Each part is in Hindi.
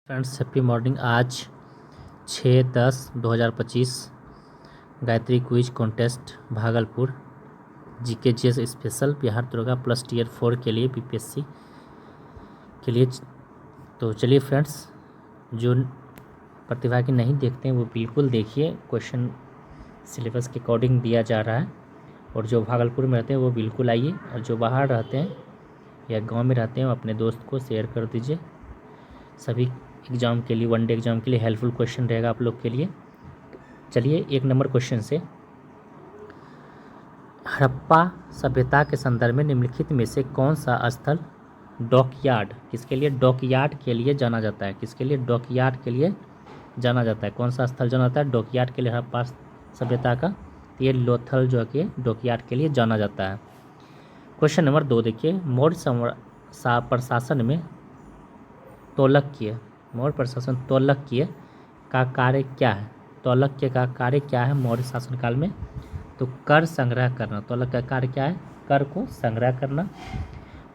Friends happy morning. आज 6/10/2025 Gayatri quiz contest Bhagalpur GK GS special Bihar Durga plus tier 4 के लिए बीपीएससी के लिए। तो चलिए फ्रेंड्स, जो प्रतिभा की नहीं देखते हैं वो बिल्कुल देखिए। क्वेश्चन सिलेबस के अकॉर्डिंग दिया जा रहा है, और जो भागलपुर में रहते हैं वो बिल्कुल आइए, और जो बाहर रहते हैं या गांव में रहते हैं वो अपने दोस्त को शेयर कर दीजिए। सभी एग्ज़ाम के लिए, वनडे एग्ज़ाम के लिए हेल्पफुल क्वेश्चन रहेगा आप लोग के लिए। चलिए 1 नंबर क्वेश्चन से, हड़प्पा सभ्यता के संदर्भ में निम्नलिखित में से कौन सा स्थल डॉकयार्ड, किसके लिए डॉकयार्ड के लिए जाना जाता है? किसके लिए डॉकयार्ड के लिए जाना जाता है? कौन सा स्थल जाना जाता है डॉकयार्ड के लिए हड़प्पा सभ्यता का? ये लोथल जो है कि डॉकयार्ड के लिए जाना जाता है। क्वेश्चन नंबर 2 देखिए, मौर्य प्रशासन में तोलक्य, मौर्य प्रशासन तोलक्य का कार्य क्या है? तोलक्य का कार्य क्या है मौर्य शासनकाल में? तो कर संग्रह करना। तोलक्य का कार्य क्या है? कर को संग्रह करना।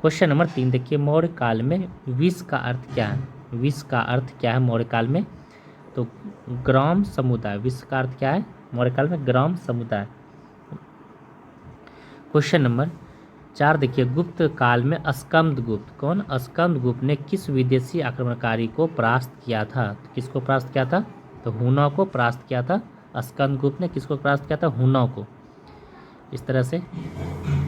क्वेश्चन नंबर 3 देखिए, मौर्य काल में विष का अर्थ क्या है? विष का अर्थ क्या है मौर्य काल में? तो ग्राम समुदाय। विष का अर्थ क्या है मौर्य काल में? ग्राम समुदाय। क्वेश्चन नंबर 4 देखिए, गुप्त काल में स्कंदगुप्त, कौन? स्कंदगुप्त ने किस विदेशी आक्रमणकारी को परास्त किया था? तो किसको परास्त किया था? तो हुनों को परास्त किया था। स्कंदगुप्त ने किसको परास्त किया था? हुनों को। इस तरह से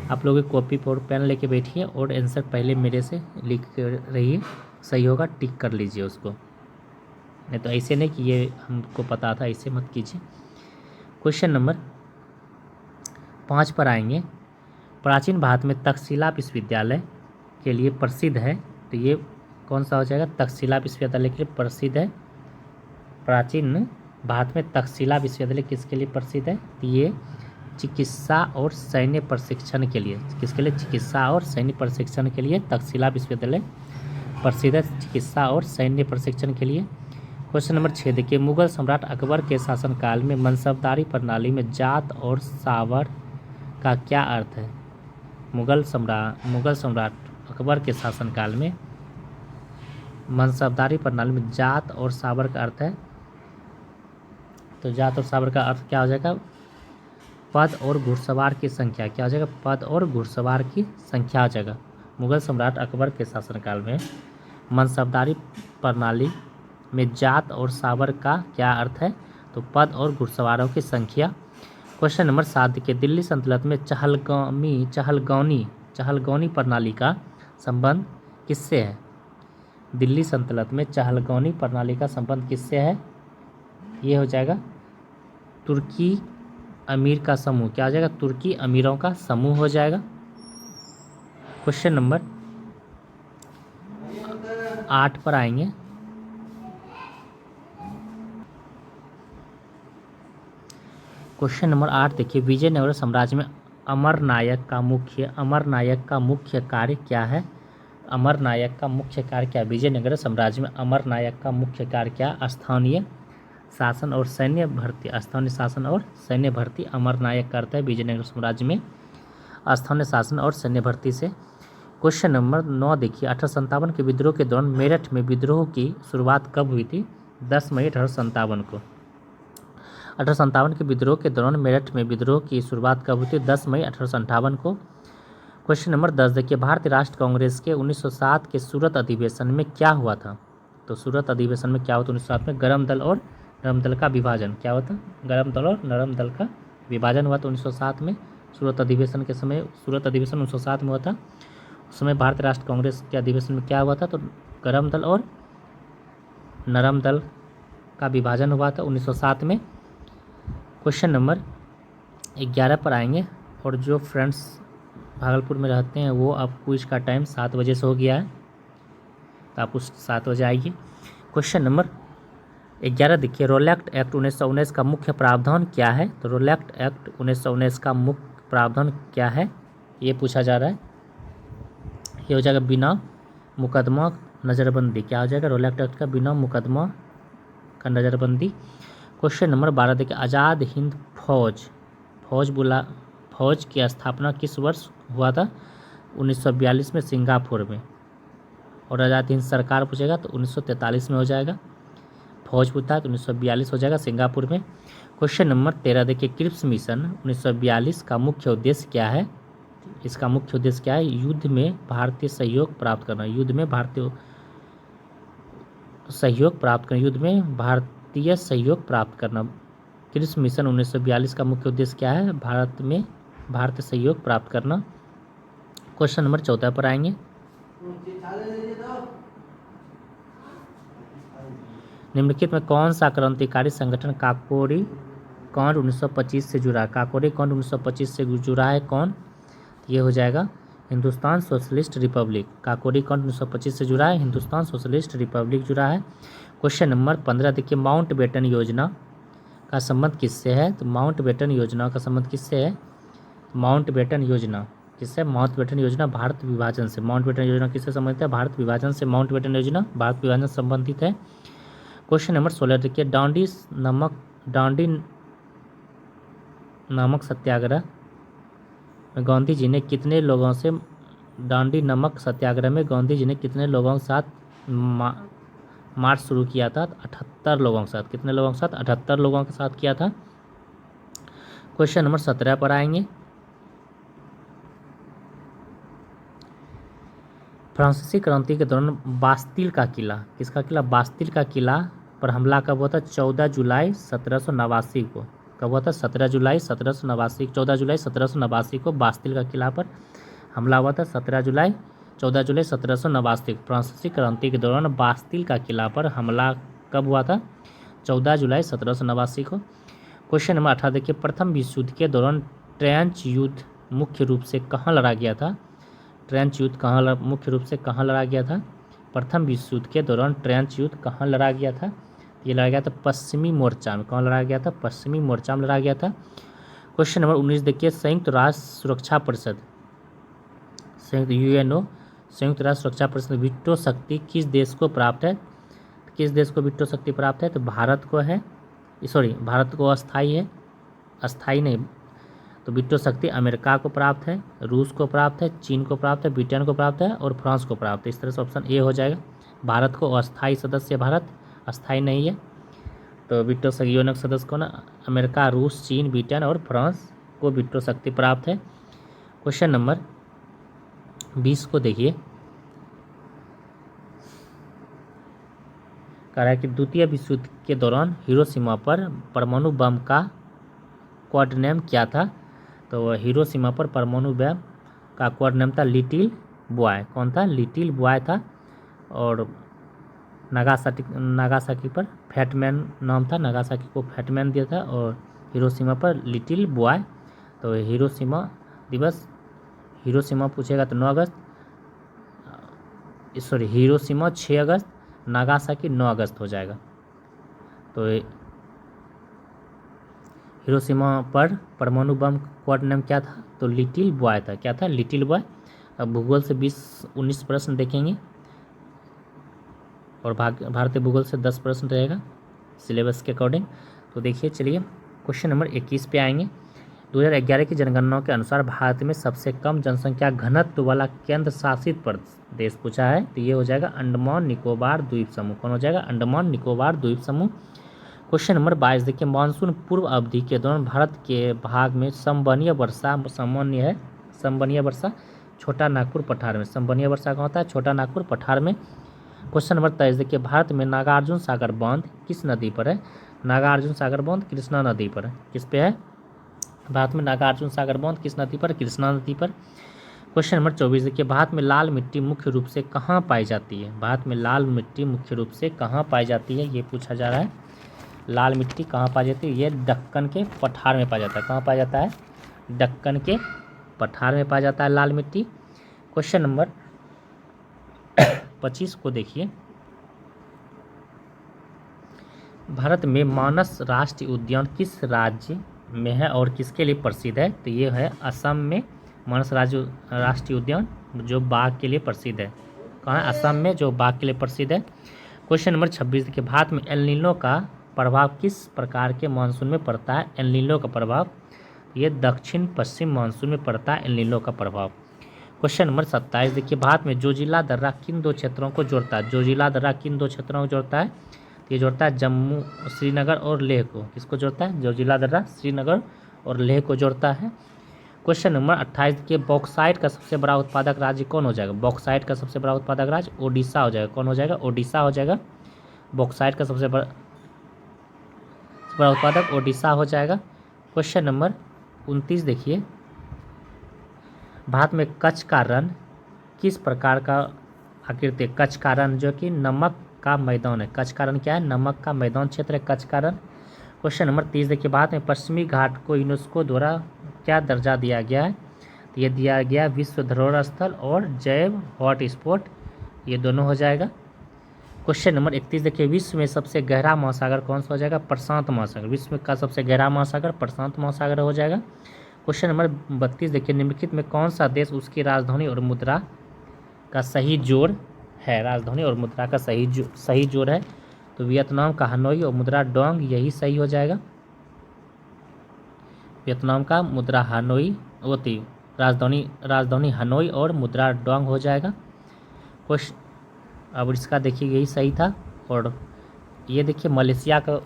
आप लोग कॉपी पर पेन लेके बैठिए और आंसर पहले मेरे से लिख रहिए, सही होगा टिक कर लीजिए उसको, नहीं तो ऐसे नहीं कि ये हमको पता था, ऐसे मत कीजिए। क्वेश्चन नंबर 5 पर आएंगे, प्राचीन भारत में तक्षशिला विश्वविद्यालय के लिए प्रसिद्ध है, तो ये कौन सा हो जाएगा? तक्षशिला विश्वविद्यालय के लिए प्रसिद्ध है। प्राचीन भारत में तक्षशिला विश्वविद्यालय किसके लिए प्रसिद्ध है? तो ये चिकित्सा और सैन्य प्रशिक्षण के लिए। किसके लिए? चिकित्सा और सैन्य प्रशिक्षण के लिए तक्षशिला विश्वविद्यालय प्रसिद्ध है, चिकित्सा और सैन्य प्रशिक्षण के लिए। क्वेश्चन नंबर 6 देखिए, मुगल सम्राट अकबर के शासनकाल में मनसबदारी प्रणाली में जात और सावर का क्या अर्थ है? मुगल सम्राट अकबर के शासनकाल में मनसबदारी प्रणाली में जात और सावर का अर्थ है, तो जात और सावर का अर्थ क्या हो जाएगा? पद और घुड़सवार की संख्या। क्या हो जाएगा? पद और घुड़सवार की संख्या हो जाएगा। मुगल सम्राट अकबर के शासनकाल में मनसबदारी प्रणाली में जात और सावर का क्या अर्थ है? तो पद और घुड़सवारों की संख्या। क्वेश्चन नंबर 7 के, दिल्ली सल्तनत में चहलगामी प्रणाली का संबंध किससे है? दिल्ली सल्तनत में चहलगामी प्रणाली का संबंध किससे है? ये हो जाएगा तुर्की अमीर का समूह। क्या हो जाएगा? तुर्की अमीरों का समूह हो जाएगा। क्वेश्चन नंबर 8 पर आएंगे, क्वेश्चन नंबर 8 देखिए, विजयनगर साम्राज्य में अमरनायक का मुख्य कार्य क्या है? अमरनायक का मुख्य कार्य क्या है? विजयनगर साम्राज्य में अमरनायक का मुख्य कार्य क्या? स्थानीय शासन और सैन्य भर्ती। स्थानीय शासन और सैन्य भर्ती अमरनायक करता है विजयनगर साम्राज्य में, स्थानीय शासन और सैन्य भर्ती से। क्वेश्चन नंबर 9 देखिए, 1857 के विद्रोह के दौरान मेरठ में विद्रोह की शुरुआत कब हुई थी? 10 मई 1857 को। 1857 के विद्रोह के दौरान मेरठ में विद्रोह की शुरुआत कब हुई थी? 10 मई 1858 को। क्वेश्चन नंबर 10 देखिए, भारतीय राष्ट्र कांग्रेस के 1907 के सूरत अधिवेशन में क्या हुआ था? तो सूरत अधिवेशन में क्या हुआ था 1907 में? गरम दल और नरम दल का विभाजन। क्या हुआ था? गरम दल और नरम दल का विभाजन हुआ था 1907 में। सूरत अधिवेशन के समय, सूरत अधिवेशन 1907 में हुआ था। उस समय भारतीय राष्ट्र कांग्रेस के अधिवेशन में क्या हुआ था? तो गरम दल और नरम दल का विभाजन हुआ था 1907 में। क्वेश्चन नंबर 11 पर आएंगे, और जो फ्रेंड्स भागलपुर में रहते हैं वो अब क्विज का टाइम 7 बजे से हो गया है, तो आप उस 7 बजे आइए। क्वेश्चन नंबर 11 देखिए, रोलैक्ट एक्ट 1919 का मुख्य प्रावधान क्या है? तो रोलैक्ट एक्ट 1919 का मुख्य प्रावधान क्या है, ये पूछा जा रहा है। ये हो जाएगा बिना मुकदमा नज़रबंदी। क्या हो जाएगा? रोलैक्ट एक्ट का बिना मुकदमा का नज़रबंदी। क्वेश्चन नंबर 12 देखिए, आज़ाद हिंद फौज की स्थापना किस वर्ष हुआ था? 1942 में सिंगापुर में। और आज़ाद हिंद सरकार पूछेगा तो 1943 में हो जाएगा। फौज पूछता है तो 1942 हो जाएगा सिंगापुर में। क्वेश्चन नंबर 13 देखिए, क्रिप्स मिशन 1942 का मुख्य उद्देश्य क्या है? इसका मुख्य उद्देश्य क्या है? युद्ध में भारतीय सहयोग प्राप्त करना। युद्ध में भारतीय सहयोग प्राप्त करना। युद्ध में भारतीय सहयोग प्राप्त करना। क्रिप्स मिशन 1942 का मुख्य उद्देश्य क्या है? भारत में भारतीय सहयोग प्राप्त करना। क्वेश्चन नंबर 14 पर आएंगे। निम्नलिखित में कौन सा क्रांतिकारी संगठन काकोरी कांड 1925 से जुड़ा है? काकोरी कांड 1925 से जुड़ा है कौन? ये हो जाएगा हिंदुस्तान सोशलिस्ट रिपब्लिक। काकोरी कांड 1925 से जुड़ा है, हिंदुस्तान सोशलिस्ट रिपब्लिक जुड़ा है। क्वेश्चन नंबर 15 देखिए, माउंट बेटन योजना का संबंध किससे है? तो माउंट बेटन योजना का संबंध किससे है? माउंट बेटन योजना किससे? माउंट बेटन योजना भारत विभाजन से। माउंट बेटन योजना किससे संबंधित है? भारत विभाजन से माउंट बेटन योजना भारत विभाजन से संबंधित है। क्वेश्चन नंबर 16 देखिए, दांडी नमक सत्याग्रह में गांधी जी ने कितने लोगों से दांडी नमक सत्याग्रह में गांधी जी ने कितने लोगों के साथ मार्च शुरू किया था? 78 लोगों के साथ। कितने लोगों के साथ? 78 लोगों के साथ किया था। क्वेश्चन नंबर 17 पर आएंगे। फ्रांसीसी क्रांति के दौरान बास्तिल का किला, किसका किला? बास्तिल का किला पर हमला कब हुआ था? 14 जुलाई 1789 को। कब हुआ था? 17 जुलाई 1789। 14 जुलाई 1789 को बास्तिल का किला पर हमला हुआ था। 14 जुलाई 1789 फ्रांसीसी क्रांति के दौरान बास्तिल का किला पर हमला कब हुआ था? 14 जुलाई 1789 को। क्वेश्चन नंबर 18 देखिए, प्रथम विश्व युद्ध के दौरान ट्रेंच युद्ध मुख्य रूप से कहाँ लड़ा गया था? ट्रेंच युद्ध मुख्य रूप से कहाँ लड़ा गया था? प्रथम विश्व युद्ध के दौरान ट्रेंच युद्ध कहाँ लड़ा गया था? ये लड़ा गया था पश्चिमी मोर्चा में। कहाँ लड़ा गया था? पश्चिमी मोर्चा में लड़ा गया था। क्वेश्चन नंबर 19 देखिए, संयुक्त राष्ट्र सुरक्षा परिषद यूएनओ संयुक्त राष्ट्र सुरक्षा परिषद वीटो शक्ति किस देश को प्राप्त है? किस देश को वीटो शक्ति प्राप्त है? तो भारत को है। भारत को अस्थाई है, अस्थाई नहीं। तो वीटो शक्ति अमेरिका को प्राप्त है, रूस को प्राप्त है, चीन को प्राप्त है, ब्रिटेन को प्राप्त है और फ्रांस को प्राप्त है। इस तरह से ऑप्शन ए हो जाएगा। भारत को अस्थाई सदस्य, भारत अस्थाई नहीं है। तो वीटो संयोजक सदस्य को ना अमेरिका, रूस, चीन, ब्रिटेन और फ्रांस को वीटो शक्ति प्राप्त है। क्वेश्चन नंबर 20 को देखिए, कह रहा है कि द्वितीय विश्व युद्ध के दौरान हिरोशिमा पर परमाणु बम का कोड नेम क्या था? तो हिरोशिमा पर परमाणु बम का कोड नेम था लिटिल बॉय। कौन था? लिटिल बॉय था। और नागासाकी पर फैटमैन नाम था। नागासाकी को फैटमैन दिया था और हिरोशिमा पर लिटिल बॉय। तो हिरोशिमा दिवस, हिरोशिमा पूछेगा तो 9 अगस्त, हिरोशिमा 6 अगस्त, नागासाकी 9 अगस्त हो जाएगा। तो हिरोशिमा पर परमाणु बम कोड नेम क्या था? तो लिटिल बॉय था। क्या था? Little boy. अब भूगोल से 20-19 प्रश्न देखेंगे और भारतीय भूगोल से 10 प्रश्न रहेगा सिलेबस के अकॉर्डिंग। तो देखिए, चलिए क्वेश्चन नंबर 21 पे आएंगे। 2011 की जनगणना के अनुसार भारत में सबसे कम जनसंख्या घनत्व वाला केंद्र शासित प्रदेश पूछा है। तो ये हो जाएगा अंडमान निकोबार द्वीप समूह। कौन हो जाएगा? अंडमान निकोबार द्वीप समूह। क्वेश्चन नंबर 22 देखिए, मानसून पूर्व अवधि के दौरान भारत के भाग में संवहनीय वर्षा सामान्य है। संवहनीय वर्षा छोटा नागपुर पठार में। संवहनीय वर्षा कहाँ होता है? छोटा नागपुर पठार में। क्वेश्चन नंबर 23 देखिए, भारत में नागार्जुन सागर बांध किस नदी पर है? नागार्जुन सागर बांध कृष्णा नदी पर है। किस पे है? भारत में नागार्जुन सागर बांध किस नदी पर? कृष्णा नदी पर। क्वेश्चन नंबर 24 देखिए, भारत में लाल मिट्टी मुख्य रूप से कहाँ पाई जाती है? भारत में लाल मिट्टी मुख्य रूप से कहाँ पाई जाती है, ये पूछा जा रहा है। लाल मिट्टी कहाँ पाई जाती है? ये दक्कन के पठार में पाया जाता है। कहाँ पाया जाता है? दक्कन के पठार में पाया जाता है लाल मिट्टी। क्वेश्चन नंबर 25 को देखिए, भारत में मानस राष्ट्रीय उद्यान किस राज्य में है और किसके लिए प्रसिद्ध है? तो ये है असम में मानस राष्ट्रीय उद्यान, जो बाघ के लिए प्रसिद्ध है। कहाँ है? असम में, जो बाघ के लिए प्रसिद्ध है। क्वेश्चन नंबर 26 देखिए, भारत में एल नीनो का प्रभाव किस प्रकार के मानसून में पड़ता है? एल नीनो का प्रभाव ये दक्षिण पश्चिम मानसून में पड़ता है एल नीनो का प्रभाव। क्वेश्चन नंबर 27 देखिए, भारत में जोजिला दर्रा किन दो क्षेत्रों को जोड़ता है? जोजिला दर्रा किन दो क्षेत्रों को जोड़ता है? तो ये जोड़ता है जम्मू, श्रीनगर और लेह को। किसको जोड़ता है? जोजिला दर्रा श्रीनगर और लेह को जोड़ता है। क्वेश्चन नंबर 28 देखिए, बॉक्साइट का सबसे बड़ा उत्पादक राज्य कौन हो जाएगा? बॉक्साइट का सबसे बड़ा उत्पादक राज्य ओडिशा हो जाएगा। कौन हो जाएगा? ओडिशा हो जाएगा। बॉक्साइट का सबसे बड़ा उत्पादक ओडिशा हो जाएगा। क्वेश्चन नंबर 29 देखिए, भारत में कच्छ का रण किस प्रकार का आकृति है? कच्छ का रण जो कि नमक का मैदान है। कच्छ का रण क्या है? नमक का मैदान क्षेत्र है कच्छ का रण। क्वेश्चन नंबर 30 देखिए, भारत में पश्चिमी घाट को यूनेस्को द्वारा क्या दर्जा दिया गया है? तो ये दिया गया विश्व धरोहर स्थल और जैव हॉटस्पॉट, ये दोनों हो जाएगा। क्वेश्चन नंबर 31 देखिए, विश्व में सबसे गहरा महासागर कौन सा हो जाएगा? प्रशांत महासागर। विश्व का सबसे गहरा महासागर प्रशांत महासागर हो जाएगा। क्वेश्चन नंबर 32 देखिए, निम्नलिखित में कौन सा देश उसकी राजधानी और मुद्रा का सही जोड़ है? राजधानी और मुद्रा का सही जोड़ है तो वियतनाम का हनोई और मुद्रा डोंग, यही सही हो जाएगा। वियतनाम का मुद्रा हनोई होती, राजधानी हनोई और मुद्रा डोंग हो जाएगा। क्वेश्चन अब इसका देखिए यही सही था। और ये देखिए, मलेशिया का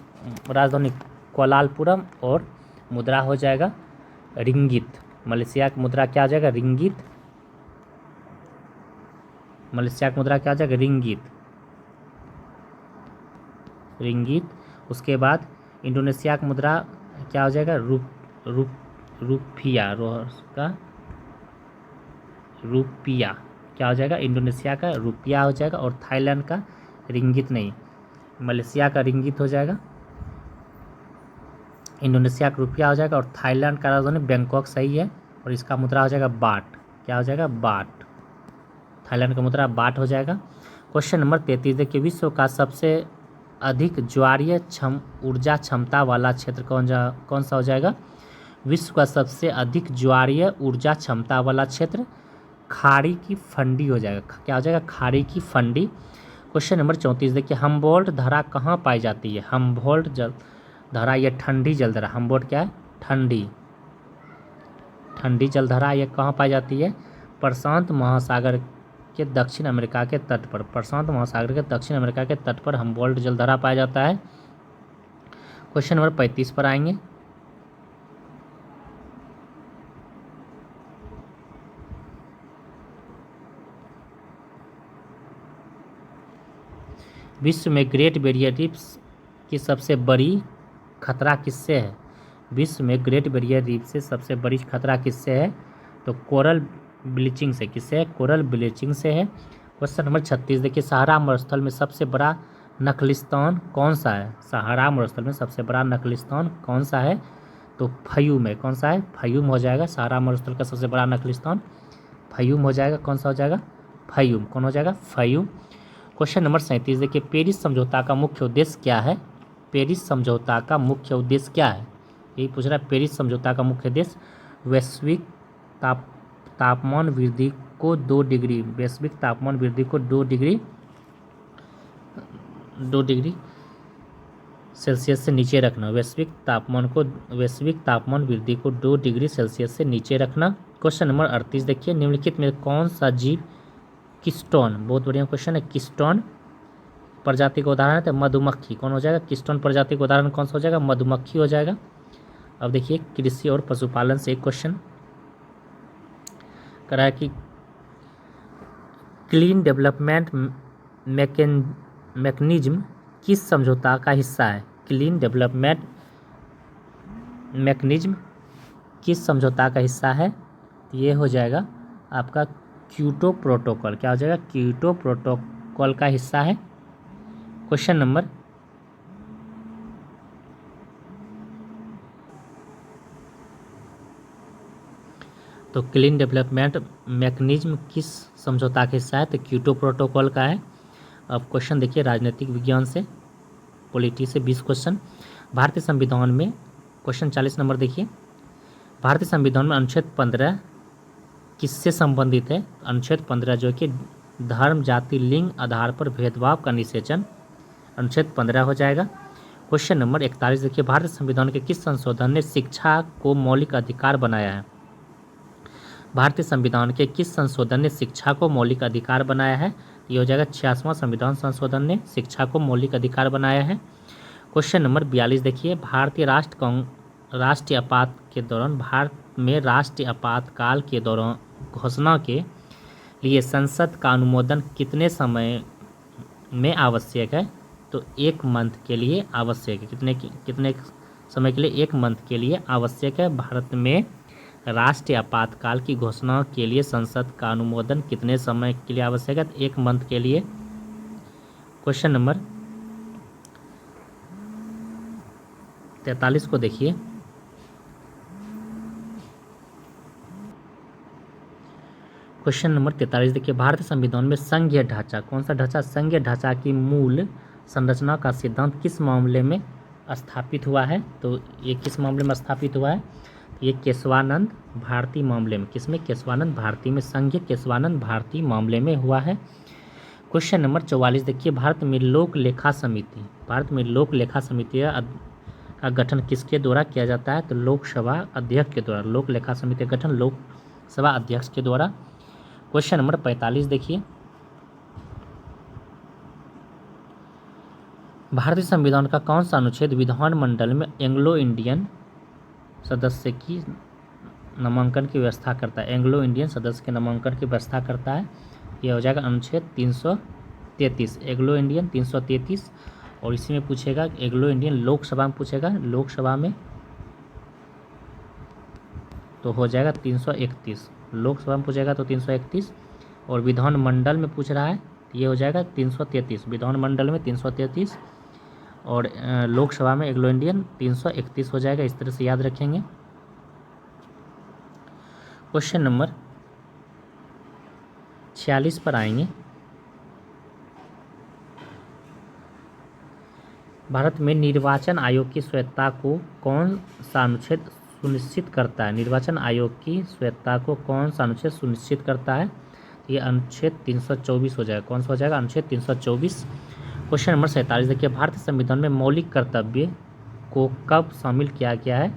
राजधानी कोलालपुरम और मुद्रा हो जाएगा रिंगित। मलेशिया की मुद्रा क्या हो जाएगा? रिंगित। मलेशिया की मुद्रा क्या हो जाएगा? रिंगित। उसके बाद इंडोनेशिया की मुद्रा क्या हो जाएगा? रुपिया। रुपिया क्या हो जाएगा? इंडोनेशिया का रुपिया हो जाएगा। और थाईलैंड का रिंगित नहीं, मलेशिया का रिंगित हो जाएगा, इंडोनेशिया का रुपया हो जाएगा। और थाईलैंड का राजधानी बैंकॉक सही है। और इसका मुद्रा हो जाएगा बाट। क्या हो जाएगा? बाट। थाईलैंड का मुद्रा बाट हो जाएगा। क्वेश्चन नंबर 33 देखिए, विश्व का सबसे अधिक ज्वारीय ऊर्जा क्षमता वाला क्षेत्र कौन सा हो जाएगा? विश्व का सबसे अधिक ज्वारीय ऊर्जा क्षमता वाला क्षेत्र खाड़ी की फंडी हो जाएगा। क्या हो जाएगा? खाड़ी की फंडी। क्वेश्चन नंबर 34 देखिए, हम्बोल्ट धरा कहाँ पाई जाती है? हम्बोल्ट जलधरा, यह ठंडी जलधरा। हम्बोल्ट क्या है? ठंडी जलधरा, यह कहाँ पाई जाती है? प्रशांत महासागर के दक्षिण अमेरिका के तट पर। प्रशांत महासागर के दक्षिण अमेरिका के तट पर हम्बोल्ट जलधरा पाया जाता है। क्वेश्चन नंबर 35 पर आएंगे। विश्व में ग्रेट बैरियर रीफ की सबसे बड़ी खतरा किससे है? विश्व में ग्रेट बैरियर रीफ से सबसे बड़ी खतरा किससे है? तो कोरल ब्लीचिंग से। किससे है? कोरल ब्लीचिंग से है। क्वेश्चन नंबर 36 देखिए, सहारा मरुस्थल में सबसे बड़ा नखलिस्तान कौन सा है? सहारा मरुस्थल में सबसे बड़ा नखलिस्तान कौन सा है? तो फयूम है। कौन सा है? फयूम हो जाएगा। सहारा मरुस्थल का सबसे बड़ा नखलिस्तान फयूम हो जाएगा। कौन सा हो जाएगा? फयूम। कौन हो जाएगा? फयूम। क्वेश्चन नंबर 37 देखिए, पेरिस समझौता का मुख्य उद्देश्य क्या है? पेरिस समझौता का मुख्य उद्देश्य क्या है? यही पूछ रहा है। पेरिस समझौता का मुख्य उद्देश्य वैश्विक तापमान वृद्धि को 2 डिग्री, वैश्विक तापमान वृद्धि को 2 डिग्री सेल्सियस से नीचे रखना। वैश्विक तापमान वृद्धि को 2 डिग्री सेल्सियस से नीचे रखना। क्वेश्चन नंबर 38 देखिए, निम्नलिखित में कौन सा जीव किस्टोन, बहुत बढ़िया क्वेश्चन है, किस्टोन प्रजाति का उदाहरण है? तो मधुमक्खी। कौन हो जाएगा? किस्टोन प्रजाति का उदाहरण कौन सा हो जाएगा? मधुमक्खी हो जाएगा। अब देखिए, कृषि और पशुपालन से एक क्वेश्चन करा है कि क्लीन डेवलपमेंट मैकेनिज्म किस समझौता का हिस्सा है? क्लीन डेवलपमेंट मैकेनिज्म किस समझौता का हिस्सा है? ये हो जाएगा आपका क्योटो प्रोटोकॉल। क्या हो जाएगा? क्योटो प्रोटोकॉल का हिस्सा है। क्वेश्चन नंबर तो क्लीन डेवलपमेंट मैकेनिज्म किस समझौता का हिस्सा है? तो क्योटो प्रोटोकॉल का है। अब क्वेश्चन देखिए, राजनीतिक विज्ञान से, पॉलिटी से 20 क्वेश्चन। भारतीय संविधान में क्वेश्चन 40 नंबर देखिए, भारतीय संविधान में अनुच्छेद 15 किससे संबंधित है? अनुच्छेद 15 जो कि धर्म, जाति, लिंग आधार पर भेदभाव का निषेचन, अनुच्छेद 15 हो जाएगा। क्वेश्चन नंबर 41 देखिए, भारतीय संविधान के किस संशोधन ने शिक्षा को मौलिक अधिकार बनाया है? भारतीय संविधान के किस संशोधन ने शिक्षा को मौलिक अधिकार बनाया है? ये हो जाएगा 86वां संविधान संशोधन ने शिक्षा को मौलिक अधिकार बनाया है। क्वेश्चन नंबर 42 देखिए, भारतीय राष्ट्रीय आपात के दौरान भारत में राष्ट्रीय आपातकाल के दौरान घोषणा के लिए संसद का अनुमोदन कितने समय में आवश्यक है? तो 1 मंथ के लिए आवश्यक है। कितने समय के लिए? 1 मंथ के लिए आवश्यक है। भारत में राष्ट्रीय आपातकाल की घोषणा के लिए संसद का अनुमोदन कितने समय के लिए आवश्यक है? 1 मंथ के लिए। क्वेश्चन नंबर 43 को देखिए, क्वेश्चन नंबर 43 देखिए, भारतीय संविधान में संघीय ढांचा, कौन सा ढांचा? संघीय ढांचा की मूल संरचना का सिद्धांत किस मामले में स्थापित हुआ है? तो ये किस मामले में स्थापित हुआ है? ये केशवानंद भारती मामले में। किसमें? केशवानंद भारती में। संघीय केशवानंद भारती मामले में हुआ है। क्वेश्चन नंबर 44 देखिए, भारत में लोक लेखा समिति का गठन किसके द्वारा किया जाता है? तो लोकसभा अध्यक्ष के द्वारा। लोक लेखा समिति का गठन लोकसभा अध्यक्ष के द्वारा। क्वेश्चन नंबर 45 देखिए, भारतीय संविधान का कौन सा अनुच्छेद विधानमंडल में एंग्लो इंडियन सदस्य की नामांकन की व्यवस्था करता है? एंग्लो इंडियन सदस्य के नामांकन की व्यवस्था करता है। यह हो जाएगा अनुच्छेद 333। Anglo Indian 333। और इसी में पूछेगा एंग्लो इंडियन लोकसभा में पूछेगा, लोकसभा में तो हो जाएगा 331। लोकसभा में पूछेगा तो 331। और विधानमंडल में पूछ रहा है तो ये हो जाएगा 333। विधानमंडल में 333 और लोकसभा में एंग्लो इंडियन 331 हो जाएगा। इस तरह से याद रखेंगे। क्वेश्चन नंबर 46 पर आएंगे। भारत में निर्वाचन आयोग की स्वायत्तता को कौन सा अनुच्छेद सुनिश्चित करता है? निर्वाचन आयोग की स्वायत्तता को कौन सा अनुच्छेद सुनिश्चित करता है? ये अनुच्छेद 324 हो जाएगा। कौन सा हो जाएगा? अनुच्छेद 324। क्वेश्चन नंबर 47 देखिए, भारतीय संविधान में मौलिक कर्तव्य को कब शामिल किया गया है?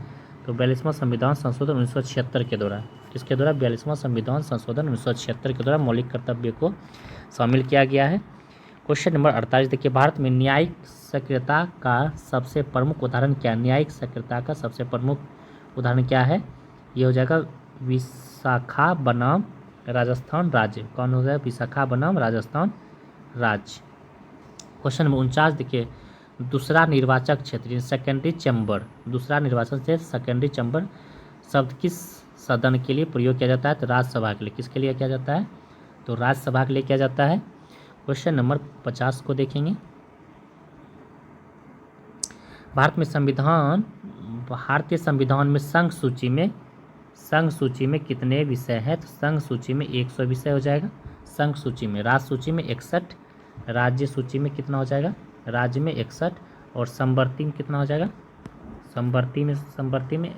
तो 42वां संविधान संशोधन 1976 के द्वारा। किसके द्वारा? 42वां संविधान संशोधन 1976 के द्वारा मौलिक कर्तव्य को शामिल किया गया है। क्वेश्चन नंबर 48 देखिए, भारत में न्यायिक सक्रियता का सबसे प्रमुख उदाहरण क्या है? न्यायिक सक्रियता का सबसे प्रमुख उदाहरण क्या है? ये हो जाएगा विशाखा बनाम राजस्थान राज्य। कौन हो जाएगा? विशाखा बनाम राजस्थान राज्य। क्वेश्चन नंबर 49 देखिए, दूसरा निर्वाचक क्षेत्र सेकेंडरी चैम्बर, दूसरा निर्वाचन क्षेत्र सेकेंडरी चैम्बर शब्द किस सदन के लिए प्रयोग किया जाता है? तो राज्यसभा के लिए। किसके लिए किया जाता है? तो राज्यसभा के लिए किया जाता है। क्वेश्चन नंबर 50 को देखेंगे, भारतीय संविधान में संघ सूची में कितने विषय हैं? तो संघ सूची में 100 विषय हो जाएगा। संघ सूची में, राज्य सूची में 61, राज्य सूची में कितना हो जाएगा? राज्य में 61 और संवर्ती में कितना हो जाएगा? संवर्ती में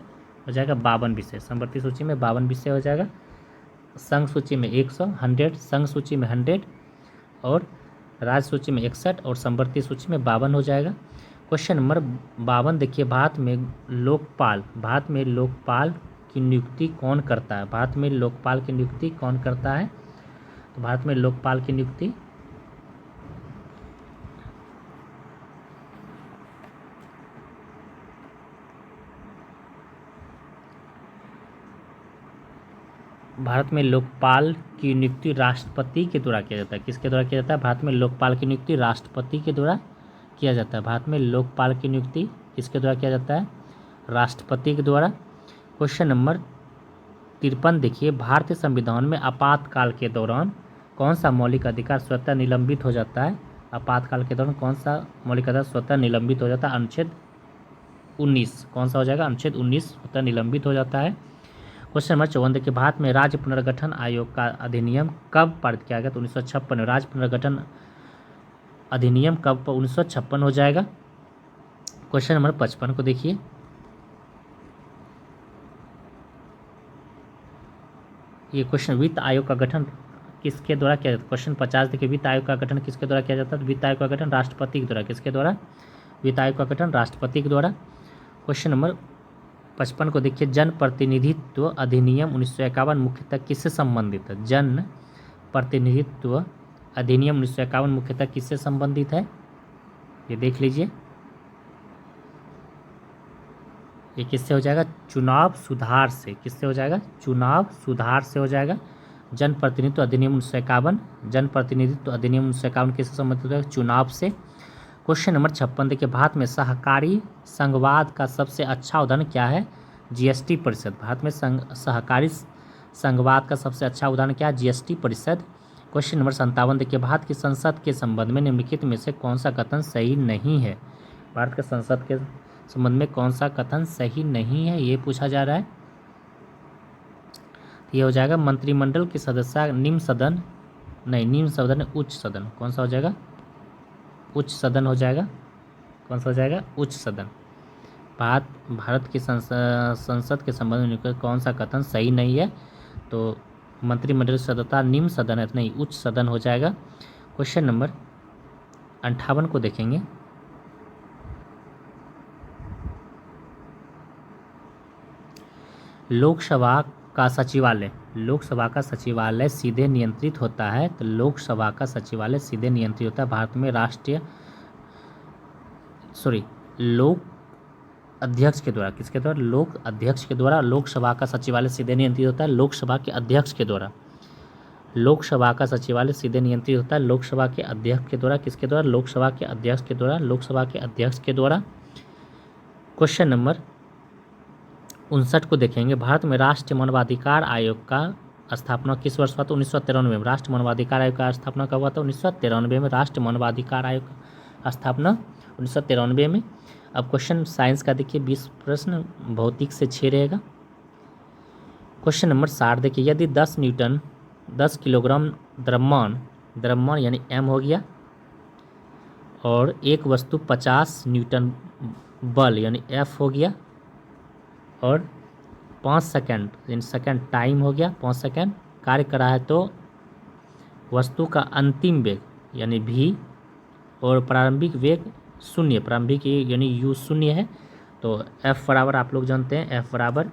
हो जाएगा 52 विषय। संवर्ती सूची में 52 विषय हो जाएगा। संघ सूची में 100 संघ सूची में 100 और राज्य सूची में 61 और संवर्ती सूची में 52 हो जाएगा। क्वेश्चन नंबर 52 देखिए, भारत में लोकपाल की नियुक्ति कौन करता है? भारत में लोकपाल की नियुक्ति कौन करता है? तो भारत में लोकपाल की नियुक्ति राष्ट्रपति के द्वारा किया जाता है। किसके द्वारा किया जाता है? भारत में लोकपाल की नियुक्ति राष्ट्रपति के द्वारा किया जाता है। भारत में लोकपाल की नियुक्ति किसके द्वारा किया जाता है? राष्ट्रपति के द्वारा। क्वेश्चन नंबर 53 देखिए, भारतीय संविधान में आपातकाल के दौरान कौन सा मौलिक अधिकार स्वतः निलंबित हो जाता है? आपातकाल के दौरान कौन सा मौलिक अधिकार स्वतः निलंबित हो जाता है? अनुच्छेद 19। कौन सा हो जाएगा? अनुच्छेद 19 स्वतः निलंबित हो जाता है। क्वेश्चन नंबर 54 देखिए, भारत में राज्य पुनर्गठन आयोग का अधिनियम कब पारित किया गया? तो 1956 में। राज्य पुनर्गठन अधिनियम कब? 1956 हो जाएगा। क्वेश्चन नंबर 55 को देखिए, ये क्वेश्चन वित्त आयोग का गठन किसके द्वारा किया जाता है? क्वेश्चन 50 देखिए, वित्त आयोग का गठन किसके द्वारा किया जाता है? वित्त आयोग का गठन राष्ट्रपति के द्वारा। किसके द्वारा? वित्त आयोग का गठन राष्ट्रपति के द्वारा। क्वेश्चन नंबर 55 को देखिए, जन प्रतिनिधित्व अधिनियम 1951 मुख्यतः किससे संबंधित है? जन प्रतिनिधित्व अधिनियम 1951 मुख्यतः किससे संबंधित है? ये देख लीजिए, ये किससे हो जाएगा? चुनाव सुधार से। किससे हो जाएगा? चुनाव सुधार से हो जाएगा। जन प्रतिनिधित्व अधिनियम 1951, जन प्रतिनिधित्व अधिनियम 1951 किससे संबंधित है? चुनाव से। क्वेश्चन नंबर 56 देखिए, भारत में सहकारी संघवाद का सबसे अच्छा उदाहरण क्या है? जीएसटी परिषद। भारत में सहकारी संघवाद का सबसे अच्छा उदाहरण क्या है? जीएसटी परिषद। क्वेश्चन नंबर 57 देखिए, भारत की संसद के संबंध में निम्नलिखित में से कौन सा कथन सही नहीं है? भारत के संसद के संबंध में कौन सा कथन सही नहीं है, ये पूछा जा रहा है। ये हो जाएगा मंत्रिमंडल के सदस्य निम्न सदन, नहीं निम्न सदन उच्च सदन। कौन सा हो जाएगा? उच्च सदन हो जाएगा। कौन सा हो जाएगा? उच्च सदन। भारत की संसद के संबंध में कौन सा कथन सही नहीं है? तो मंत्रिमंडल सदस्य निम्न सदन है, नहीं उच्च सदन हो जाएगा। क्वेश्चन नंबर 58 को देखेंगे। लोकसभा का सचिवालय सीधे नियंत्रित होता है। तो लोकसभा का सचिवालय सीधे नियंत्रित होता है भारत में लोक अध्यक्ष के द्वारा। किसके द्वारा? लोक अध्यक्ष के द्वारा लोकसभा का सचिवालय सीधे नियंत्रित होता है। लोकसभा के अध्यक्ष के द्वारा। लोकसभा का सचिवालय सीधे नियंत्रित होता है लोकसभा के अध्यक्ष के द्वारा। किसके द्वारा? लोकसभा के अध्यक्ष के द्वारा। लोकसभा के अध्यक्ष के द्वारा। क्वेश्चन नंबर 59 को देखेंगे। भारत में राष्ट्रीय मानवाधिकार आयोग का स्थापना किस वर्ष हुआ था? 1993 में। राष्ट्रीय मानवाधिकार आयोग का स्थापना कब हुआ था? 1993 में। राष्ट्रीय मानवाधिकार आयोग का स्थापना 1993 में। अब क्वेश्चन साइंस का देखिए, 20 प्रश्न, भौतिक से 6 रहेगा। क्वेश्चन नंबर 60 देखिए, यदि 10 किलोग्राम द्रव्यमान यानी m हो गया और एक वस्तु 50 न्यूटन बल यानी F हो गया और 5 सेकंड यानी सेकंड टाइम हो गया, 5 सेकंड कार्य करा है, तो वस्तु का अंतिम वेग यानी v और प्रारंभिक वेग 0, प्रारंभिक यानी u 0 है। तो F बराबर आप लोग जानते हैं, F बराबर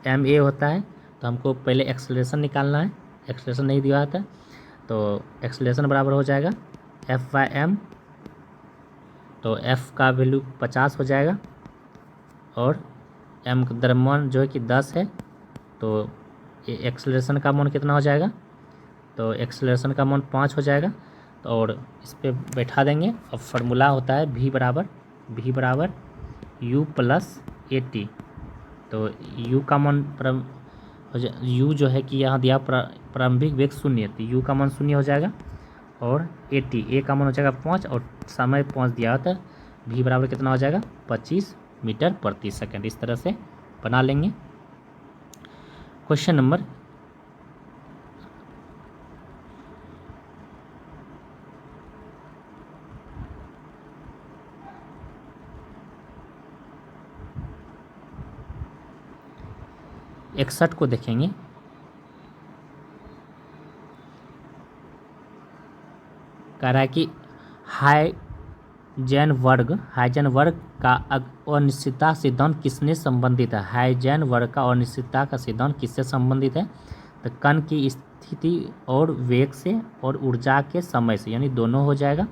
ma होता है। तो हमको पहले एक्सेलरेशन निकालना है, एक्सेलरेशन नहीं दिया था, तो एक्सेलरेशन बराबर हो जाएगा F/m। तो F का वैल्यू 50 हो जाएगा और m का द्रव्यमान जो है कि 10 है, तो एक्सेलरेशन का मान कितना हो जाएगा? तो एक्सेलरेशन का मान 5 हो जाएगा। तो और इस पर बैठा देंगे। अब फार्मूला होता है v बराबर u प्लस at। तो u का मान u जो है कि यहाँ दिया प्रारंभिक वेग 0, तो u का मान 0 हो जाएगा और a का मान हो जाएगा 5 और समय 5 दिया होता है। v बराबर कितना हो जाएगा? 25 मीटर प्रति सेकंड। इस तरह से बना लेंगे। क्वेश्चन नंबर 61 को देखेंगे। कह रहा है कि हाइजेनबर्ग का अनिश्चितता सिद्धांत किसने संबंधित है? हाइजेनबर्ग का अनिश्चितता का सिद्धांत किससे संबंधित है? तो कण की स्थिति और वेग से और ऊर्जा के समय से, यानी दोनों हो जाएगा।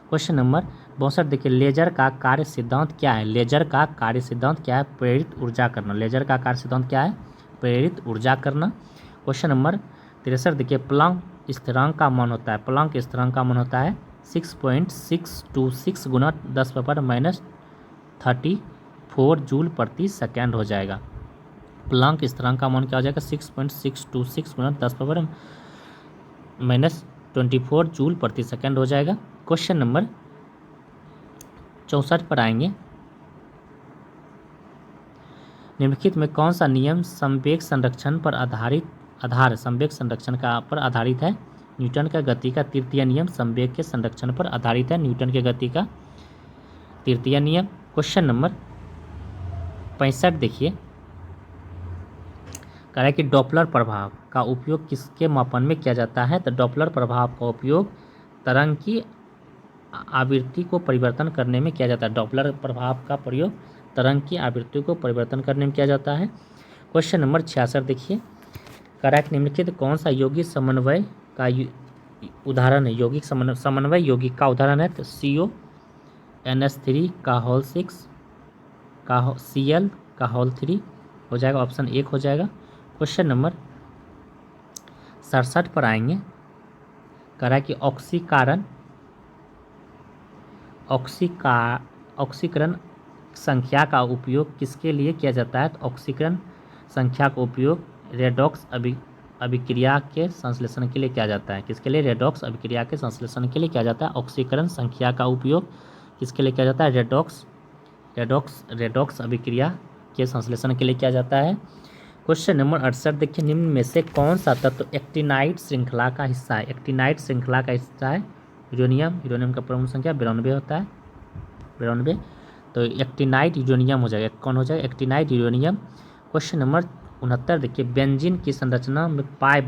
क्वेश्चन नंबर 62 देखिए, लेजर का कार्य सिद्धांत क्या है? लेजर का कार्य सिद्धांत क्या है? प्रेरित ऊर्जा करना। लेजर का कार्य सिद्धांत क्या है? प्रेरित ऊर्जा करना। क्वेश्चन नंबर 63 देखिए, प्लांक स्थिरांक का मान होता है, प्लांक स्थिरांक का मान होता है 6.626 गुना 10⁻34 जूल प्रति सेकेंड हो जाएगा। प्लांक स्थिरांक का मान क्या हो जाएगा? 6.626 गुना 10⁻24 जूल प्रति सेकेंड हो जाएगा। क्वेश्चन नंबर 64 पर आएंगे। निम्नलिखित में कौन सा नियम संवेग संरक्षण पर संवेग संरक्षण का पर आधारित है? न्यूटन का गति का तृतीय नियम संवेग के संरक्षण पर आधारित है। न्यूटन के गति का तृतीय नियम। क्वेश्चन नंबर 65 देखिए, कह रहा है कि डॉपलर प्रभाव का उपयोग किसके मापन में किया जाता है? तो डॉपलर प्रभाव का उपयोग तरंग की आवृत्ति को परिवर्तन करने में किया जाता है। डॉपलर प्रभाव का प्रयोग तरंग की आवृत्ति को परिवर्तन करने में किया जाता है। क्वेश्चन नंबर 66 देखिए, करेक्ट निम्नलिखित कौन सा यौगिक समन्वय का उदाहरण है? यौगिक समन्वय यौगिक का उदाहरण है तो CONH3 का होल 6 का Cl का होल 3 हो जाएगा, ऑप्शन 1 हो जाएगा। क्वेश्चन नंबर 67 पर आएंगे, करा कि ऑक्सीकरण संख्या का उपयोग किसके लिए किया जाता है? तो ऑक्सीकरण संख्या का उपयोग रेडॉक्स अभिक्रिया के संश्लेषण के लिए किया जाता है। किसके लिए? रेडॉक्स अभिक्रिया के संश्लेषण के लिए किया जाता है। ऑक्सीकरण संख्या का उपयोग किसके लिए किया जाता है? रेडॉक्स अभिक्रिया के संश्लेषण के लिए किया जाता है। क्वेश्चन नंबर 68 देखिए, निम्न में से कौन सा तत्व एक्टिनाइड श्रृंखला का हिस्सा है? एक्टिनाइड श्रृंखला का हिस्सा है यूरेनियम का परमाणु संख्या 92 होता है, 92। तो एक्टिनाइड यूरेनियम हो जाएगा। कौन हो जाएगा? Actinide uranium. क्वेश्चन नंबर 69 देखिए, बेंजीन की संरचना में पाई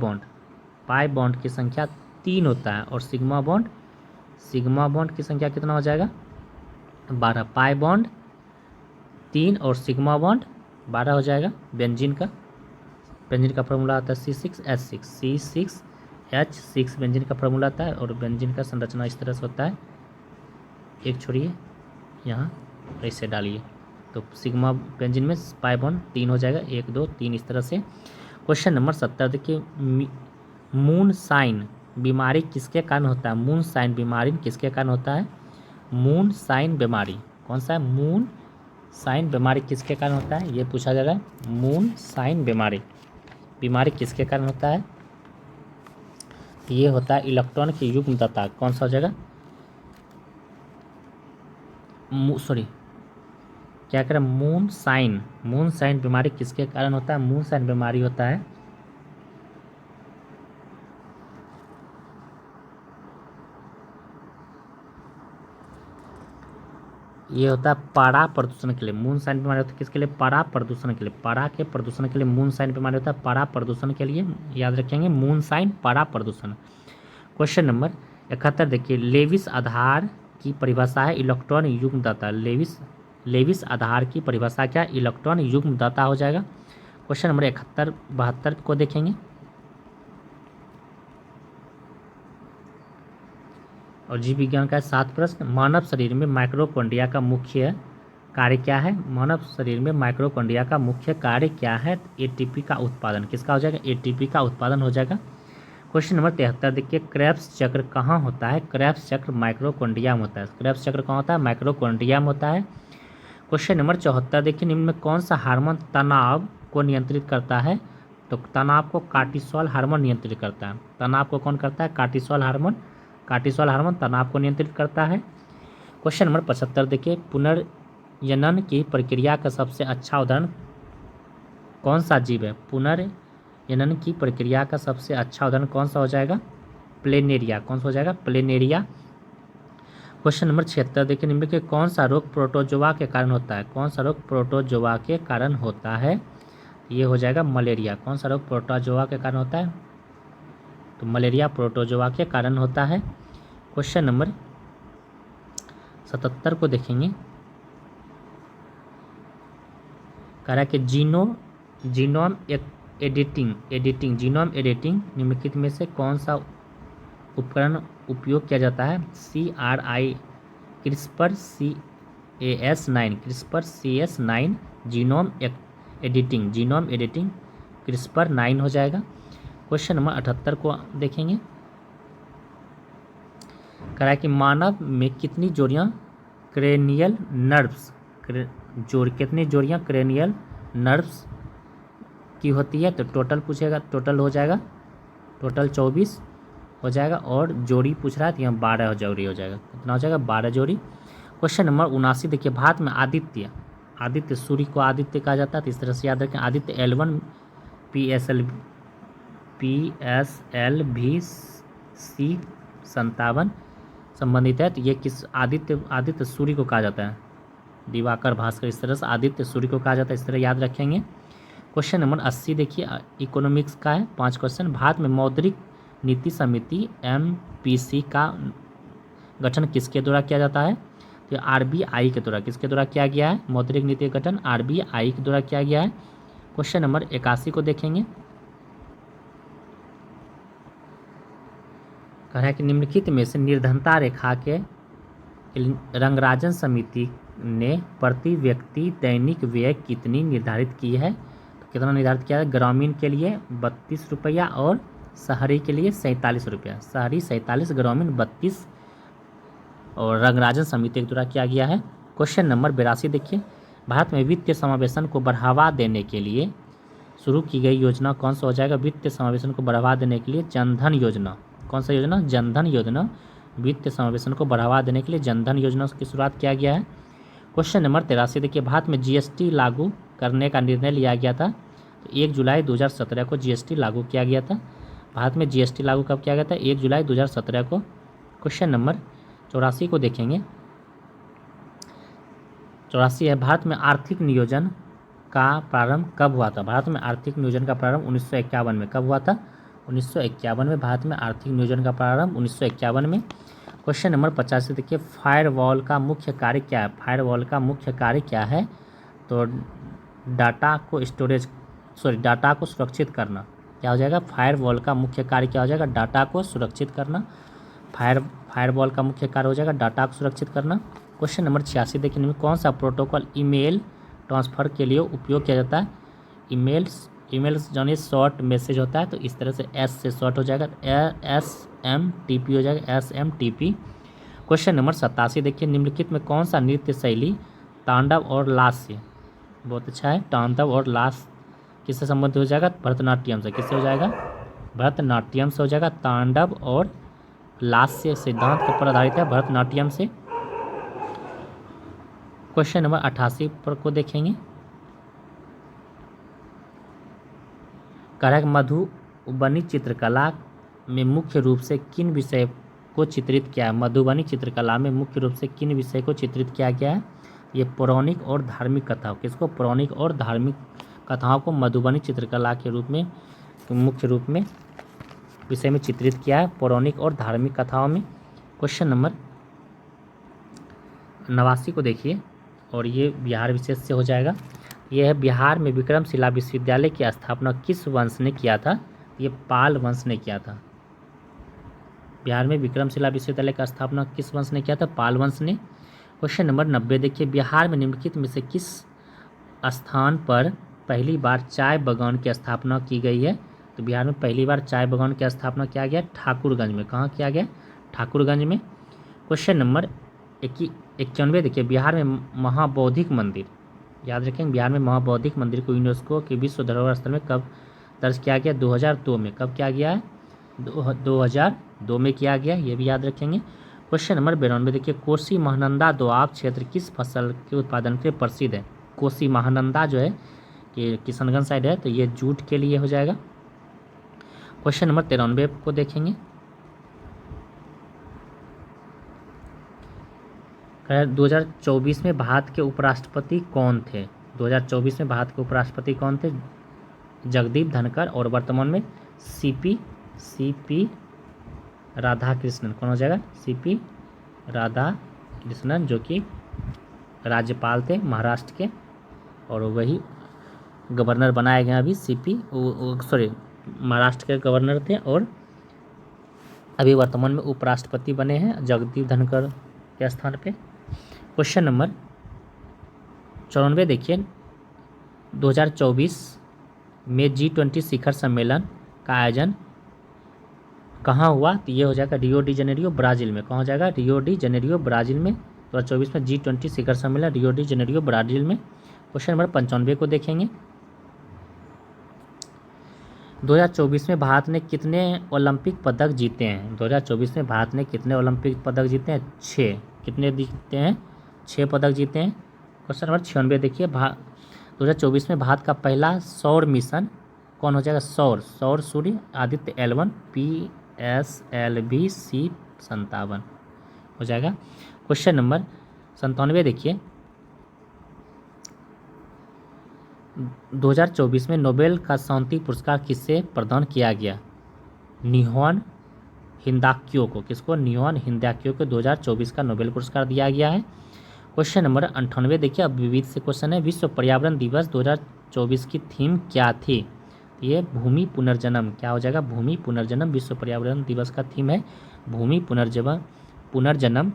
बॉन्ड की संख्या 3 होता है और सिग्मा बॉन्ड की संख्या कितना हो जाएगा? 12। पाई बॉन्ड 3 और सिग्मा बॉन्ड 12 हो जाएगा। बेंजीन का फार्मूला आता है C6H6 बेंजीन का फार्मूला आता है और बेंजीन का संरचना इस तरह से होता है। एक छोड़िए, यहाँ ऐसे डालिए तो सिग्मा बेंजीन में पाई बॉन्ड 3 हो जाएगा, 1 2 3 इस तरह से। क्वेश्चन नंबर 70 देखिए, मून साइन बीमारी किसके कारण होता है? मून साइन बीमारी किसके कारण होता है? मून साइन बीमारी कौन सा है? मून साइन बीमारी किसके कारण होता है? ये पूछा जा रहा है। मून साइन बीमारी किसके कारण होता है? ये होता है इलेक्ट्रॉन की युग्मदाता। कौन सा हो जाएगा? क्या करें? मून साइन बीमारी किसके कारण होता है? मून साइन बीमारी होता है ये होता है पारा प्रदूषण के लिए। मून साइन बीमारी होता है किसके लिए? पारा प्रदूषण के लिए। पारा के प्रदूषण के लिए मून साइन बीमारी होता है, पारा प्रदूषण के लिए याद रखेंगे, मून साइन पारा प्रदूषण। क्वेश्चन नंबर 71 देखिए, लेविस आधार की परिभाषा है इलेक्ट्रॉन युग्मदाता। लेविस आधार की परिभाषा क्या? इलेक्ट्रॉन युग्मदाता हो जाएगा। क्वेश्चन नंबर 72 को देखेंगे, और जीव विज्ञान का 7 प्रश्न, मानव शरीर में माइक्रोकॉन्ड्रिया का मुख्य कार्य क्या है? मानव शरीर में माइक्रोकॉन्ड्रिया का मुख्य कार्य क्या है? एटीपी का उत्पादन। किसका हो जाएगा? एटीपी का उत्पादन हो जाएगा। क्वेश्चन नंबर 73 देखिए, क्रेब्स चक्र कहाँ होता है? क्रेब्स चक्र माइक्रोकॉन्ड्रिया में होता है। क्रेब्स चक्र कहाँ होता है? माइक्रोकॉन्ड्रिया में होता है। क्वेश्चन नंबर 74 देखिए, निम्न में कौन सा हार्मोन तनाव को नियंत्रित करता है? तो तनाव को कार्टिसोल हार्मोन नियंत्रित करता है। तनाव को कौन करता है? कार्टिसोल हार्मोन तनाव को नियंत्रित करता है। क्वेश्चन नंबर 75 देखिए, पुनर्जनन की प्रक्रिया का सबसे अच्छा उदाहरण कौन सा जीव है? पुनर्जनन की प्रक्रिया का सबसे अच्छा उदाहरण कौन सा हो जाएगा? प्लेनेरिया। कौन सा हो जाएगा? प्लेनेरिया। क्वेश्चन नंबर 76 देखिए, निम्न के कौन सा रोग प्रोटोजोआ के कारण होता है? कौन सा रोग प्रोटोजोआ के कारण होता है? ये हो जाएगा मलेरिया। कौन सा रोग प्रोटोजोआ के कारण होता है? तो मलेरिया प्रोटोजोआ के कारण होता है। क्वेश्चन नंबर 77 को देखेंगे, कह रहा है कि जीनोम एडिटिंग निम्नलिखित में से कौन सा उपकरण उपयोग किया जाता है? CRISPR-Cas9 जीनोम एडिटिंग CRISPR 9 हो जाएगा। क्वेश्चन नंबर 78 को देखेंगे, कह रहा है कि मानव में कितनी जोड़ियाँ क्रेनियल नर्व्स की होती है? तो टोटल पूछेगा, टोटल हो जाएगा, टोटल 24 हो जाएगा, और जोड़ी पूछ रहा है तो यहाँ 12 जोड़ी हो जाएगा। कितना हो जाएगा? 12 जोड़ी। क्वेश्चन नंबर 79 देखिए, भारत में आदित्य सूर्य को आदित्य कहा जाता है, तो इस तरह से याद रखें, आदित्य L1 PSLV-C57 संबंधित है। तो ये किस आदित्य सूर्य को कहा जाता है? दिवाकर भास्कर। इस तरह से आदित्य सूर्य को कहा जाता है, इस तरह याद रखेंगे। क्वेश्चन नंबर 80 देखिए, इकोनॉमिक्स का है, 5 क्वेश्चन। भारत में मौद्रिक नीति समिति MPC का गठन किसके द्वारा किया जाता है? तो RBI के द्वारा, किसके द्वारा किया गया है? मौद्रिक नीति का गठन RBI के द्वारा किया गया है। क्वेश्चन नंबर 81 को देखेंगे। कह रहा है कि निम्नलिखित में से निर्धनता रेखा के रंगराजन समिति ने प्रति व्यक्ति दैनिक व्यय कितनी निर्धारित की है? तो कितना निर्धारित किया है? ग्रामीण के लिए 32 रुपया और शहरी के लिए 47 रुपया। शहरी 47, ग्रामीण 32 और रंगराजन समिति के द्वारा किया गया है। क्वेश्चन नंबर 82 देखिए। भारत में वित्तीय समावेशन को बढ़ावा देने के लिए शुरू की गई योजना कौन सा हो जाएगा? वित्तीय समावेशन को बढ़ावा देने के लिए जनधन योजना। कौन सा योजना? जनधन योजना। वित्तीय समावेशन को बढ़ावा देने के लिए जनधन योजना की शुरुआत किया गया है। क्वेश्चन नंबर 83 देखिए। भारत में GST लागू करने का निर्णय लिया गया था। तो 1 जुलाई 2017 को GST लागू किया गया था। भारत में GST लागू कब किया गया था? 1 जुलाई 2017 को। क्वेश्चन नंबर 84 को देखेंगे। 84 है, भारत में आर्थिक नियोजन का प्रारंभ कब हुआ था? भारत में आर्थिक नियोजन का प्रारंभ 1951 में। कब हुआ था? 1951 में भारत में आर्थिक नियोजन का प्रारंभ 1951 में। क्वेश्चन नंबर 85 देखिए। फायरवॉल का मुख्य कार्य क्या है? फायरवॉल का मुख्य कार्य क्या है? तो डाटा को सुरक्षित करना। क्या हो जाएगा? फायरवॉल का मुख्य कार्य क्या हो जाएगा? डाटा को सुरक्षित करना। फायरवॉल का मुख्य कार्य हो जाएगा डाटा को सुरक्षित करना। क्वेश्चन नंबर 86 देखिए। इनमें कौन सा प्रोटोकॉल ईमेल ट्रांसफ़र के लिए उपयोग किया जाता है? ईमेल्स जानिए शॉर्ट मैसेज होता है, तो इस तरह से S से शॉर्ट हो जाएगा, SMTP हो जाएगा, SMTP। क्वेश्चन नंबर 87 देखिए। निम्नलिखित में कौन सा नृत्य शैली तांडव और लास्य, बहुत अच्छा है, तांडव और लास्य किससे संबंधित हो जाएगा? भरतनाट्यम से। किससे हो जाएगा? भरतनाट्यम से हो जाएगा। तांडव और लास्य सिद्धांत के पर आधारित है, भरतनाट्यम से। क्वेश्चन नंबर 88 पर को देखेंगे। कह रहा है कि मधुबनी चित्रकला में मुख्य रूप से किन विषय को चित्रित किया है? मधुबनी चित्रकला में मुख्य रूप से किन विषय को चित्रित किया गया है? ये पौराणिक और धार्मिक कथाओं, किसको? पौराणिक और धार्मिक कथाओं को मधुबनी चित्रकला के रूप में मुख्य रूप में विषय में चित्रित किया है, पौराणिक और धार्मिक कथाओं में। क्वेश्चन नंबर 89 को देखिए, और ये बिहार विशेष से हो जाएगा। यह है, बिहार में विक्रमशिला विश्वविद्यालय की स्थापना किस वंश ने किया था? ये पाल वंश ने किया था। बिहार में विक्रमशिला विश्वविद्यालय का स्थापना किस वंश ने किया था? पाल वंश ने। क्वेश्चन नंबर 90 देखिए। बिहार में निम्नलिखित में से किस स्थान पर पहली बार चाय बागान की स्थापना की गई है? तो बिहार में पहली बार चाय बागान की स्थापना किया गया ठाकुरगंज में। कहाँ किया गया? ठाकुरगंज में। क्वेश्चन नंबर 91 देखिए। बिहार में महाबौद्धिक मंदिर, याद रखें, बिहार में महाबौद्धिक मंदिर को यूनेस्को के विश्व धरोहर स्थल में कब दर्ज किया गया? 2002 में। कब किया गया है? 2002 में किया गया, ये भी याद रखेंगे। क्वेश्चन नंबर 92 देखिए। कोसी महानंदा दोआब क्षेत्र किस फसल के उत्पादन के लिए प्रसिद्ध है? कोसी महानंदा जो है ये किशनगंज साइड है, तो ये जूट के लिए हो जाएगा। क्वेश्चन नंबर 93 को देखेंगे। 2024 में भारत के उपराष्ट्रपति कौन थे? 2024 में भारत के उपराष्ट्रपति कौन थे? जगदीप धनखड़। और वर्तमान में सीपी राधाकृष्णन। कौन हो जाएगा? सीपी राधाकृष्णन, जो कि राज्यपाल थे महाराष्ट्र के, और वही गवर्नर बनाए गए अभी। महाराष्ट्र के गवर्नर थे और अभी वर्तमान में उपराष्ट्रपति बने हैं जगदीप धनखड़ के स्थान पे। क्वेश्चन नंबर 94 देखिए। 2024 में G20 शिखर सम्मेलन का आयोजन कहाँ हुआ? तो ये हो जाएगा रियो डी जेनेरियो, ब्राज़ील में। कहाँ हो जाएगा? रियो डी जेनेरियो, ब्राज़ील में। 2024 में G20 शिखर सम्मेलन रियो डी जेनेरियो, ब्राज़ील में। क्वेश्चन नंबर 95 को देखेंगे। 2024 में भारत ने कितने ओलंपिक पदक जीते हैं? 2024 में भारत ने कितने ओलंपिक पदक जीते हैं? 6। कितने जीते हैं? 6 पदक जीते हैं। क्वेश्चन नंबर 96 देखिए। 2024 में भारत का पहला सौर मिशन कौन हो जाएगा? सौर सूर्य आदित्य L1 PSLV C57 हो जाएगा। क्वेश्चन नंबर 97 देखिए। 2024 में नोबेल का शांति पुरस्कार किससे प्रदान किया गया? निहोन हिंदाक्यो को। किसको? निहोन हिंदाक्यो को 2024 का नोबेल पुरस्कार दिया गया है। क्वेश्चन नंबर 98 देखिए, अब विविध से क्वेश्चन है। विश्व पर्यावरण दिवस 2024 की थीम क्या थी? ये भूमि पुनर्जन्म। क्या हो जाएगा? भूमि पुनर्जन्म। विश्व पर्यावरण दिवस का थीम है भूमि पुनर्जन्म।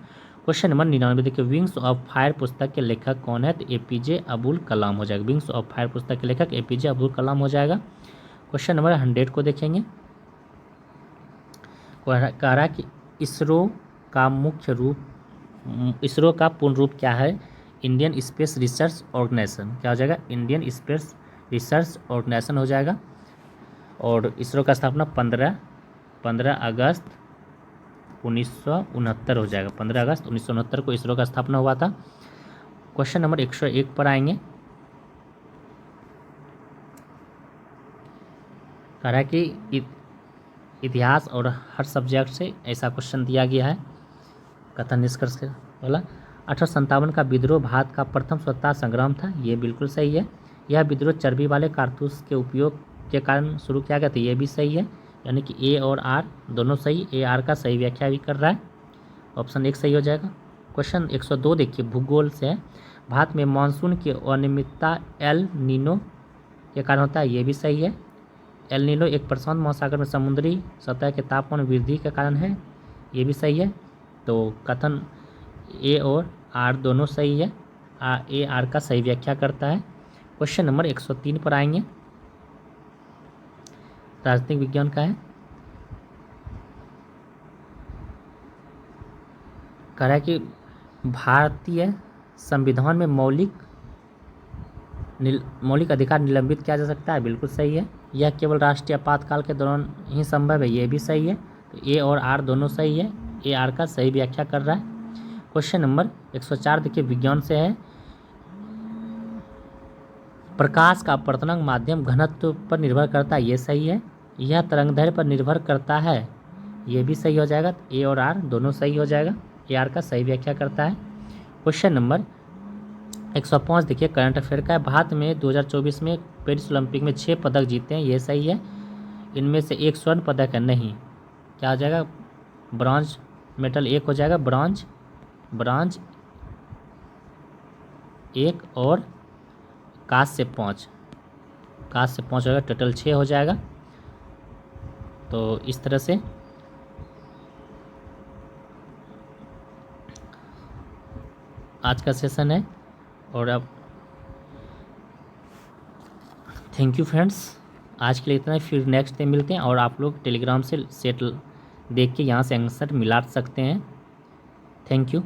क्वेश्चन नंबर 99 देखिए, विंग्स ऑफ फायर पुस्तक के लेखक कौन है? तो एपीजे अब्दुल कलाम हो जाएगा। विंग्स ऑफ फायर पुस्तक के लेखक एपीजे अब्दुल कलाम हो जाएगा। क्वेश्चन नंबर 100 को देखेंगे। कह रहा है कि इसरो का पूर्ण रूप क्या है? Indian Space Research Organisation. क्या हो जाएगा? इंडियन स्पेस रिसर्च ऑर्गेनाइजेशन हो जाएगा। और इसरो का स्थापना 15 अगस्त 1969 हो जाएगा। 15 अगस्त 1969 को इसरो का स्थापना हुआ था। क्वेश्चन नंबर 101 पर आएंगे। कह रहा है कि इतिहास और हर सब्जेक्ट से ऐसा क्वेश्चन दिया गया है। कथन निष्कर्ष वाला 1857 का विद्रोह भारत का प्रथम स्वतंत्रता संग्राम था। ये बिल्कुल सही है। यह विद्रोह चर्बी वाले कारतूस के उपयोग के कारण शुरू किया गया था। ये भी सही है। यानी कि ए और आर दोनों सही। ए आर का सही व्याख्या भी कर रहा है। ऑप्शन 1 सही हो जाएगा। क्वेश्चन 102 देखिए, भूगोल से है। भारत में मानसून की अनियमितता एल नीनो के कारण होता है। ये भी सही है। एल नीनो एक प्रशांत महासागर में समुद्री सतह के तापमान वृद्धि के कारण है। ये भी सही है। तो कथन ए और आर दोनों सही है। ए आर का सही व्याख्या करता है। क्वेश्चन नंबर 103 पर आएंगे। राजनीतिक विज्ञान का है। कह रहा है कि भारतीय संविधान में मौलिक अधिकार निलंबित किया जा सकता है। बिल्कुल सही है। यह केवल राष्ट्रीय आपातकाल के दौरान ही संभव है। ये भी सही है। तो ए और आर दोनों सही है। ए आर का सही व्याख्या कर रहा है। क्वेश्चन नंबर 104 देखिए, विज्ञान से है। प्रकाश का अपवर्तनांक माध्यम घनत्व पर निर्भर करता है। ये सही है। यह तरंगदैर्घ्य पर निर्भर करता है। ये भी सही हो जाएगा। ए और आर दोनों सही हो जाएगा। ए आर का सही व्याख्या करता है। क्वेश्चन नंबर 105 देखिए, करंट अफेयर का है। भारत में 2024 में पेरिस ओलंपिक में 6 पदक जीते हैं। ये सही है। इनमें से एक स्वर्ण पदक है। नहीं, क्या हो जाएगा? ब्रॉन्ज मेडल 1 हो जाएगा। ब्रॉन्ज 1 और कांस्य 5 हो जाएगा। टोटल 6 हो जाएगा। तो इस तरह से आज का सेशन है। और अब थैंक यू फ्रेंड्स, आज के लिए इतना ही। फिर नेक्स्ट डे मिलते हैं। और आप लोग टेलीग्राम से सेट देख के यहाँ से आंसर मिला सकते हैं। Thank you.